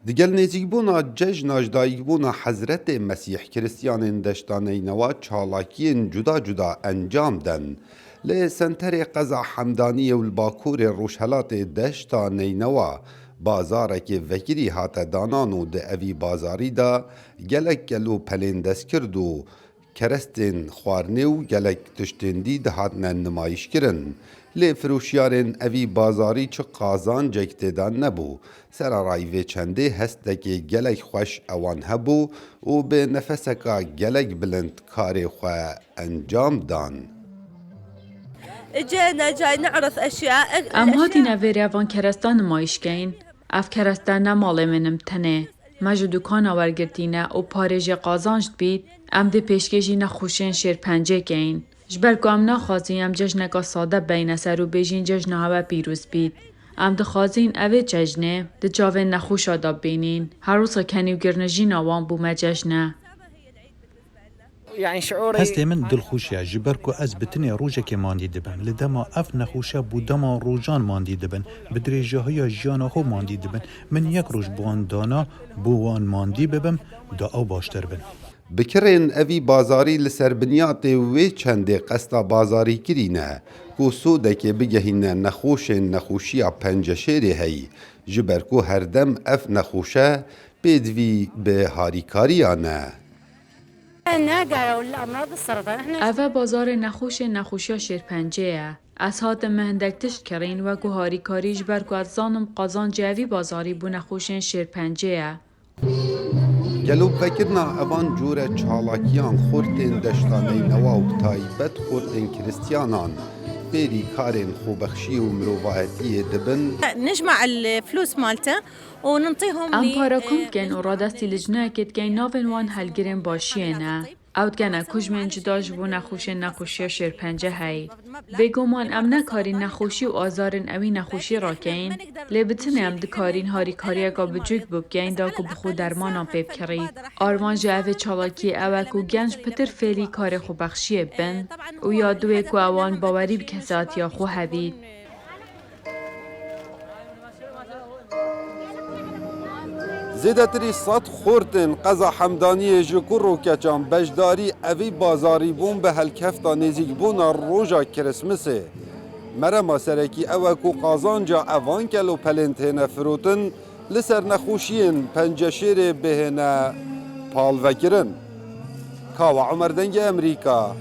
دیگل نزیکبونا جشن دایکبونا حضرت مسیح کریستیان دشتانه نوا چالاکین جدا جدا انجام دن لی سنتر قزا حمدانی و الباکور روشهلات دشتانه نوا بازارک وکری هات دانانو ده اوی بازاری دا گلک گلو پلین دست کرد و کرستین خوارنه و گلک تشتندی ده هاتن نمایش کرن لی فروشیارن اوی بازاری چه قازان جکتدان نبو سرارای و چنده هستکی گلک خوش اوان هبو و به نفسکا گلک بلند کار خواه انجام دان جينا جاي نعرض أشياء ام هاتینا ویریوان کرستان نمایش کین اف کرستان نماله منم تنه مجو دکان آورگرتینه و پارژ قازانشت بید ام ده پیشکشی نخوشین شیر پنجه کین جبرگو ام نخوازی ام جشنگا ساده بین سر و بیجین جشنه هوا پیروز بید ام ده خوازین اوه جشنه ده جاوه نخوش آداب بینین هر روزا کنیو گرنجین آوان بومه جشنه هستی من دلخوشیه جبر که از بتنی روژه که ماندی دبن لدما اف نخوشه بودما روژان ماندی دبن بدریجه های جیانا خو ماندی دبن من یک روژ بوان دانا بوان ماندی ببم دا او باشتر بن بکرین اوی بازاری لسر بنیات وی چنده قستا بازاری کرینه کو سوده بگهینه نخوشیا پنجشیری هی جبر کو هر دم اف نخوشه بدوی به هاریکاریانه اوه بازار نخوشیا شیرپنجه از هات مهندکتش کرین و گوهاری کاریج برگو از زانم قازان جوی بازاری بو نخوشین شیرپنجه گلو فکرنا اوان جور چالاکیان خورتین دشتانه نوا و تایبت خورتین کریستیانان بری کارین خوبخشی و مروواهتی دبن نجمع الفلوس مالته وننطيهم ام پاراکم کن و را دستی لجنه کت کن ناون وان هلگرین باشیه نه اوت گنه کجمن جداش بو نخوشی شیرپنجه هی بگومان ام نکاری نخوشی و آزارن اوی نخوشی را کن لیبتن ام دکارین هاری کاری اگا بجوگ ببگین دا که بخو درمان آم پیب کرید آرمان جاوه چالاکی اوکو گنج پتر فعلی کار خوبخشیه بن و یادوه که اوان باوری بکسات یا خو هبید زیدتری صد خورتن قزا حمدانی جکر رو کچان بجداری اوی بازاری بون به هلکفتا نزیک بون روژا کرسمسه مرما سرکی اوکو قازانجا اوان کلو پلنتین فروتن لسر نخوشین پنجشیر بهنه پال وکرن کاوا عمر دنگ امریکا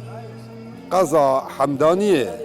قزا حمدانیه